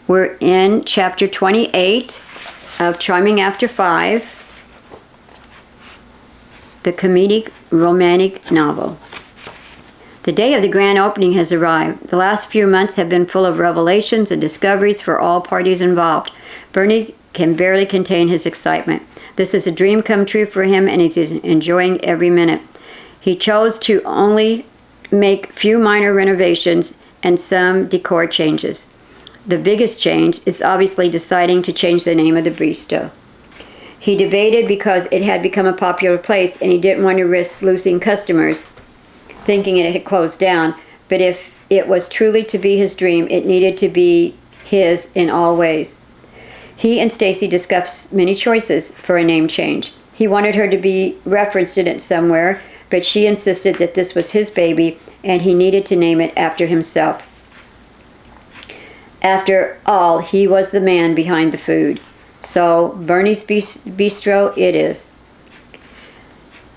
We're in chapter 28 of Charming After 5, the comedic romantic novel. The day of the grand opening has arrived. The last few months have been full of revelations and discoveries for all parties involved. Bernie can barely contain his excitement. This is a dream come true for him, and he's enjoying every minute. He chose to only make few minor renovations and some decor changes. The biggest change is obviously deciding to change the name of the bistro. He debated because it had become a popular place and he didn't want to risk losing customers, thinking it had closed down. But if it was truly to be his dream, it needed to be his in all ways. He and Stacy discussed many choices for a name change. He wanted her to be referenced in it somewhere, but she insisted that this was his baby and he needed to name it after himself. After all, he was the man behind the food. So, Bernie's Bistro it is.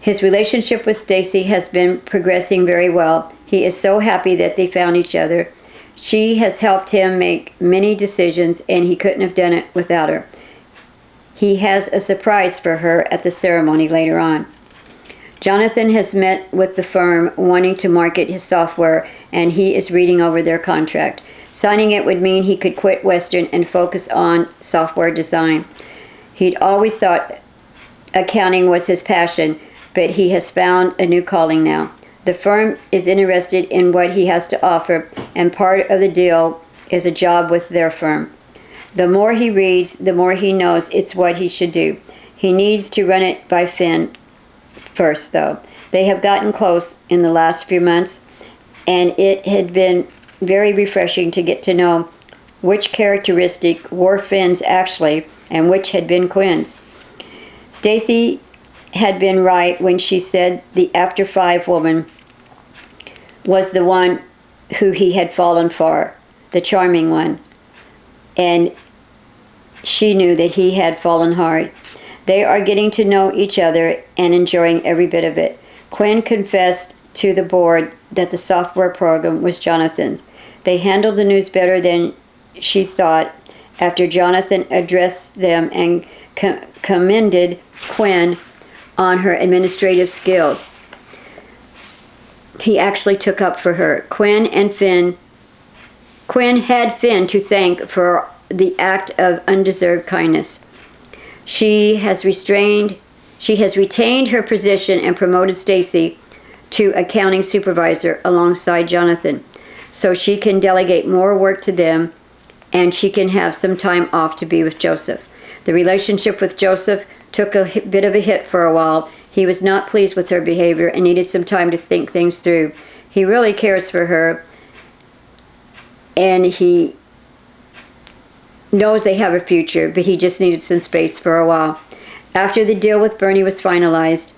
His relationship with Stacy has been progressing very well. He is so happy that they found each other. She has helped him make many decisions, and he couldn't have done it without her. He has a surprise for her at the ceremony later on. Jonathan has met with the firm wanting to market his software, and he is reading over their contract. Signing it would mean he could quit Westin and focus on software design. He'd always thought accounting was his passion, but he has found a new calling now. The firm is interested in what he has to offer, and part of the deal is a job with their firm. The more he reads, the more he knows it's what he should do. He needs to run it by Finn first, though. They have gotten close in the last few months, and it had been very refreshing to get to know which characteristic were Finn's actually and which had been Quinn's. Stacy had been right when she said the after 5 woman was the one who he had fallen for, the charming one, and she knew that he had fallen hard. They are getting to know each other and enjoying every bit of it. Quinn confessed to the board that the software program was Jonathan's. They handled the news better than she thought after Jonathan addressed them and commended Quinn on her administrative skills. He actually took up for her. Quinn had Finn to thank for the act of undeserved kindness. She has retained her position and promoted Stacy to Accounting Supervisor alongside Jonathan, so she can delegate more work to them and she can have some time off to be with Joseph. The relationship with Joseph took a bit of a hit for a while. He was not pleased with her behavior and needed some time to think things through. He really cares for her, and he knows they have a future, but he just needed some space for a while. After the deal with Bernie was finalized,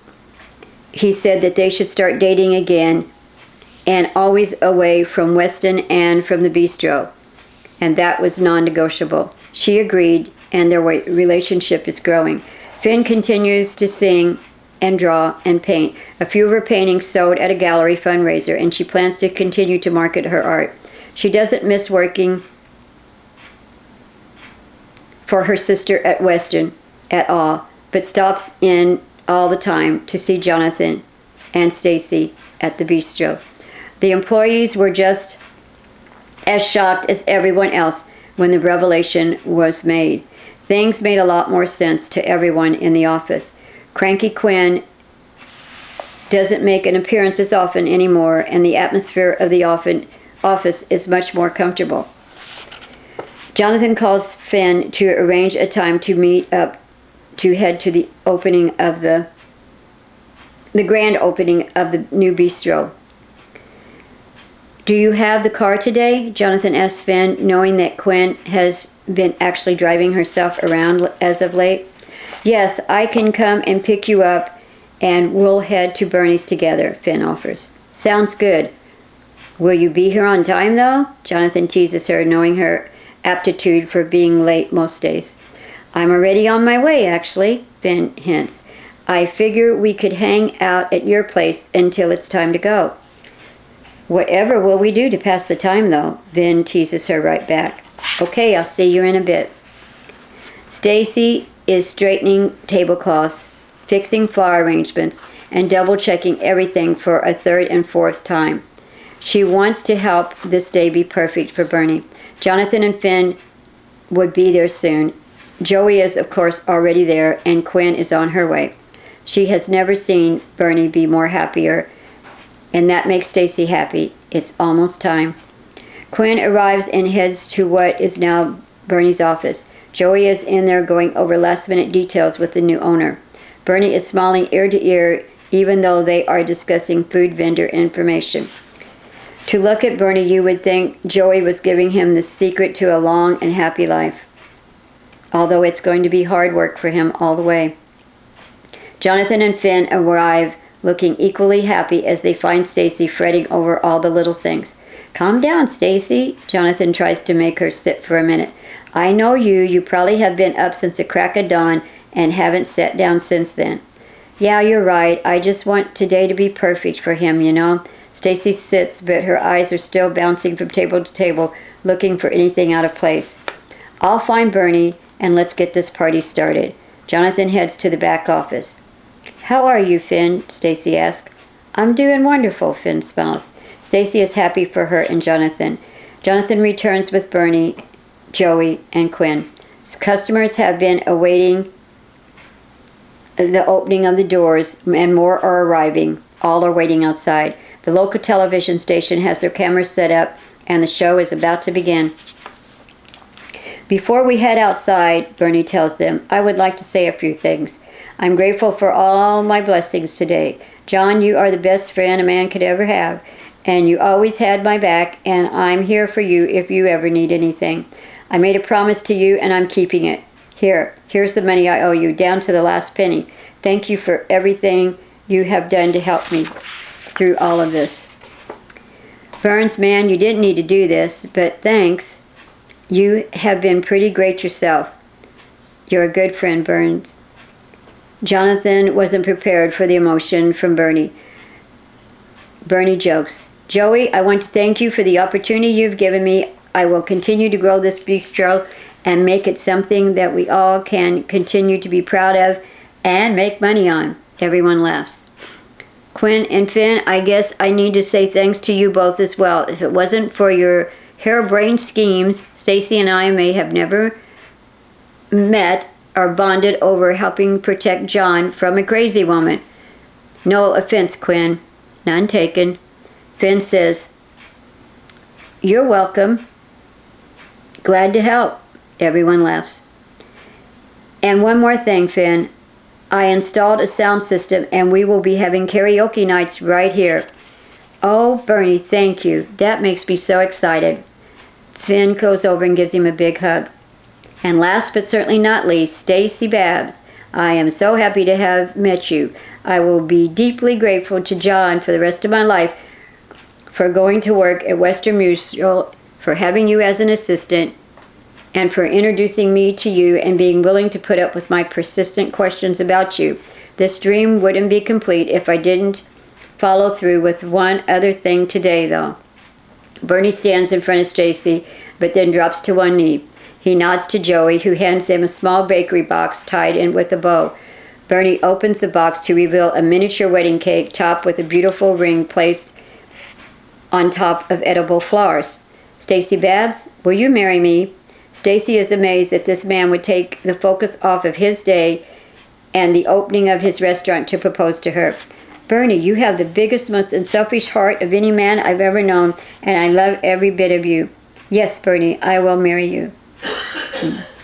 he said that they should start dating again and always away from Westin and from the bistro, and that was non-negotiable. She agreed, and their relationship is growing. Finn continues to sing and draw and paint. A few of her paintings sold at a gallery fundraiser, and she plans to continue to market her art. She doesn't miss working for her sister at Westin at all, but stops in all the time to see Jonathan and Stacy at the bistro. The employees were just as shocked as everyone else when the revelation was made. Things made a lot more sense to everyone in the office. Cranky Quinn doesn't make an appearance as often anymore, and the atmosphere of the office is much more comfortable. Jonathan calls Finn to arrange a time to meet up to head to the opening of the grand opening of the new bistro. "Do you have the car today?" Jonathan asks Finn, knowing that Quinn has been actually driving herself around as of late. "Yes, I can come and pick you up and we'll head to Bernie's together," Finn offers. "Sounds good. Will you be here on time though?" Jonathan teases her, knowing her aptitude for being late most days. "I'm already on my way, actually," Finn hints. "I figure we could hang out at your place until it's time to go." "Whatever will we do to pass the time though?" Finn teases her right back. Okay, I'll see you in a bit. Stacy is straightening tablecloths, fixing flower arrangements, and double-checking everything for a third and fourth time. She wants to help this day be perfect for Bernie. Jonathan and Finn would be there soon. Joey is, of course, already there, and Quinn is on her way. She has never seen Bernie be more happier, and that makes Stacy happy. It's almost time. Quinn arrives and heads to what is now Bernie's office. Joey is in there going over last-minute details with the new owner. Bernie is smiling ear to ear, even though they are discussing food vendor information. To look at Bernie, you would think Joey was giving him the secret to a long and happy life, although it's going to be hard work for him all the way. Jonathan and Finn arrive looking equally happy as they find Stacy fretting over all the little things. Calm down, Stacy. Jonathan tries to make her sit for a minute. I know you. You probably have been up since the crack of dawn and haven't sat down since then. Yeah, you're right. I just want today to be perfect for him, you know. Stacy sits, but her eyes are still bouncing from table to table, looking for anything out of place. I'll find Bernie, and let's get this party started. Jonathan heads to the back office. How are you, Finn? Stacy asks. I'm doing wonderful, Finn smiles. Stacy is happy for her and Jonathan. Jonathan returns with Bernie, Joey, and Quinn. Customers have been awaiting the opening of the doors, and more are arriving. All are waiting outside. The local television station has their cameras set up, and the show is about to begin. Before we head outside, Bernie tells them, I would like to say a few things. I'm grateful for all my blessings today. John, you are the best friend a man could ever have, and you always had my back, and I'm here for you if you ever need anything. I made a promise to you, and I'm keeping it. Here's the money I owe you, down to the last penny. Thank you for everything you have done to help me through all of this. Burns, man, you didn't need to do this, but thanks. You have been pretty great yourself. You're a good friend, Burns. Jonathan wasn't prepared for the emotion from Bernie. Bernie jokes. Joey, I want to thank you for the opportunity you've given me. I will continue to grow this bistro and make it something that we all can continue to be proud of and make money on. Everyone laughs. Quinn and Finn, I guess I need to say thanks to you both as well. If it wasn't for your harebrained schemes, Stacy and I may have never met or bonded over helping protect John from a crazy woman. No offense, Quinn. None taken. Finn says, You're welcome. Glad to help. Everyone laughs. And one more thing, Finn. I installed a sound system and we will be having karaoke nights right here. Oh, Bernie, thank you. That makes me so excited. Finn goes over and gives him a big hug. And last but certainly not least, Stacy Babes. I am so happy to have met you. I will be deeply grateful to John for the rest of my life for going to work at Westin Mutual, for having you as an assistant, and for introducing me to you and being willing to put up with my persistent questions about you. This dream wouldn't be complete if I didn't follow through with one other thing today, though. Bernie stands in front of Stacy, but then drops to one knee. He nods to Joey, who hands him a small bakery box tied in with a bow. Bernie opens the box to reveal a miniature wedding cake topped with a beautiful ring placed on top of edible flowers. Stacy Babes, will you marry me? Stacy is amazed that this man would take the focus off of his day and the opening of his restaurant to propose to her. Bernie, you have the biggest, most unselfish heart of any man I've ever known, and I love every bit of you. Yes, Bernie, I will marry you.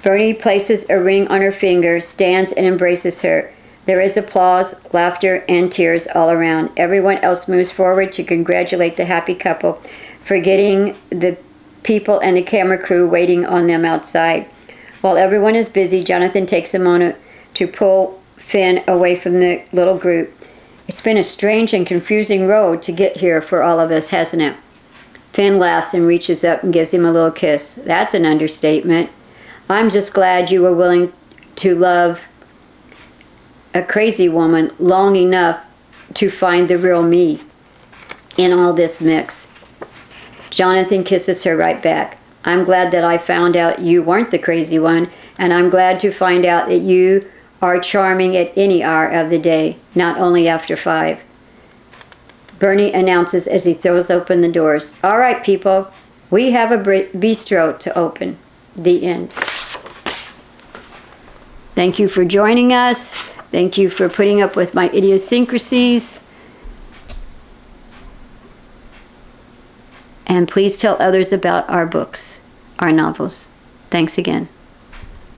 Bernie places a ring on her finger, stands and embraces her. There is applause, laughter, and tears all around. Everyone else moves forward to congratulate the happy couple, forgetting the people and the camera crew waiting on them outside. While everyone is busy, Jonathan takes a moment to pull Finn away from the little group. It's been a strange and confusing road to get here for all of us, hasn't it? Finn laughs and reaches up and gives him a little kiss. That's an understatement. I'm just glad you were willing to love a crazy woman long enough to find the real me in all this mix. Jonathan kisses her right back. I'm glad that I found out you weren't the crazy one, and I'm glad to find out that you are charming at any hour of the day, not only after 5. Bernie announces as he throws open the doors. All right, people, we have a bistro to open. The end. Thank you for joining us. Thank you for putting up with my idiosyncrasies. And please tell others about our books, our novels. Thanks again.